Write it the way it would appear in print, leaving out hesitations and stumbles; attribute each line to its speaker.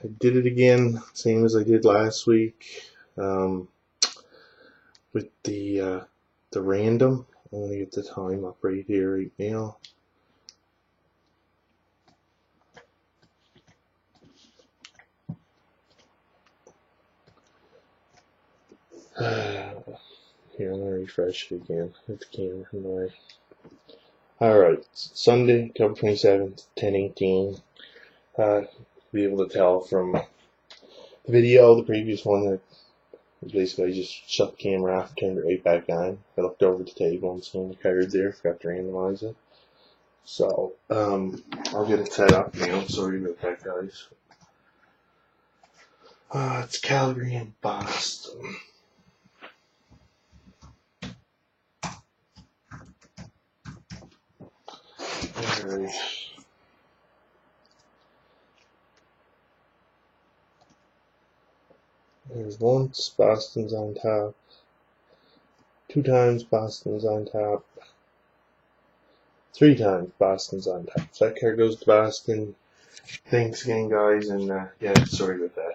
Speaker 1: I did it again, same as I did last week, with the random. I'm going to get the time up right here right now. Here, I'm going to refresh it again with the camera in the way. Alright, Sunday, October 27th, 10:18. Be able to tell from the video, the previous one, that basically I just shut the camera off, turned it right back on. I looked over the table and saw the card there, forgot to randomize it. So, I'll get it set up now. Sorry about that, guys. It's Calgary and Boston. Alright. There's once Boston's on top. 2 times Boston's on top. 3 times Boston's on top. So that card goes to Boston. Thanks again, guys, and yeah, sorry about that.